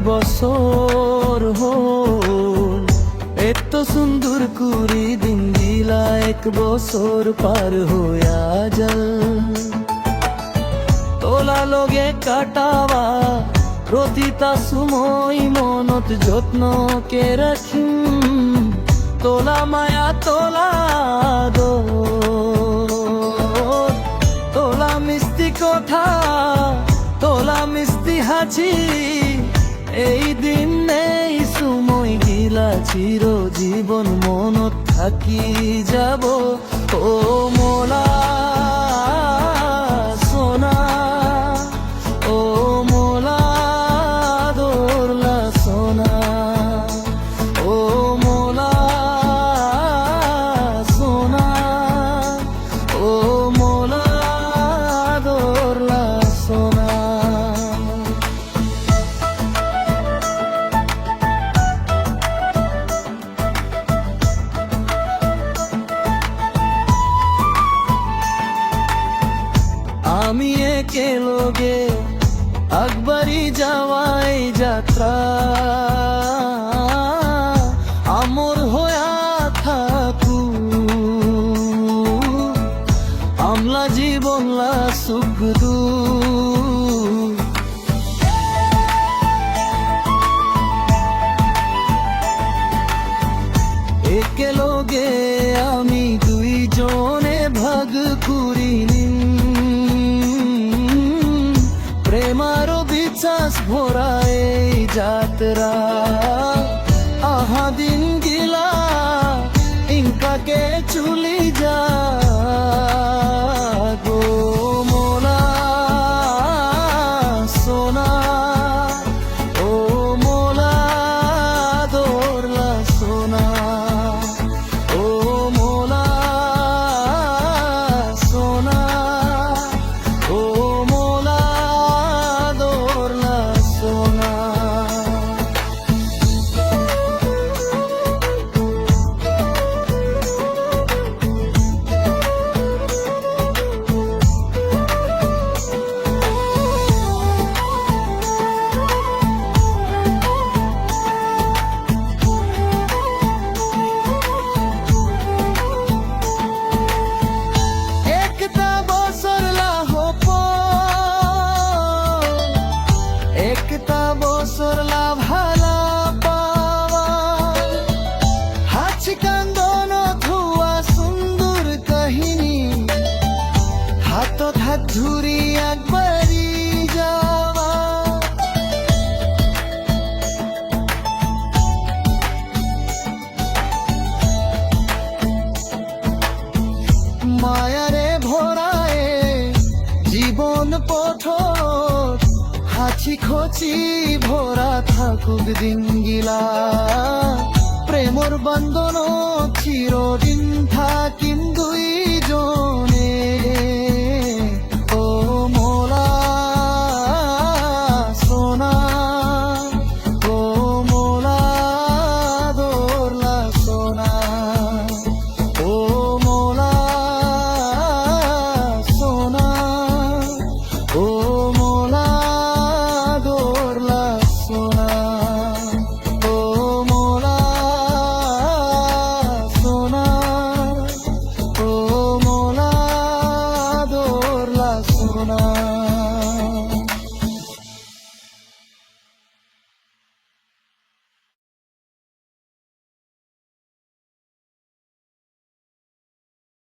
বছর হল এত সুন্দর কুড়ি দিন দিলা, এক বছর পার হইয়া যাল। তোলা লগে কাটাবা প্রতিটা সময় মনত যত্ন কে রাখিম, তোলা মায়া তোলা তোলা মিষ্টি কথা, তোলা মিষ্টি হাসি, এই দিন এই সময় গিলা চিরজীবন মনত থাকি যাব। ও মোলা সোনা, ও মোলা দোরলা সোনা, ও মোলা সোনা, ও মোলা দোরলা সোনা। আমি একে লোগে আকবারি যাওয়াই যাত্রা, আমর হয়া থাকু আমলা জীবনলা সুখ দুঃখ। একে লোগে আমি দুইজনে ভাগ করিনি, প্রেমারও বিশ্বাস ভরা এই যাত্রা। আহা দিন গিলা ইনকাকে চুলি যা গো মোলা সোনা, ও মোলা দোরলা সোনা, ও মোলা সোনা, ও মোলা সোনা। একটা বছর লাভালা পাওয়া, হাসি কান্দন ধোয়া সুন্দর কাহিনী, হাতত হাত ধরি একবারই যাওয়া। মায়ারে ভরায়ে জীবন পথ, হাসি খচি ভরা থাকুক দিন গিলা, প্রেমর বন্ধন চিরদিন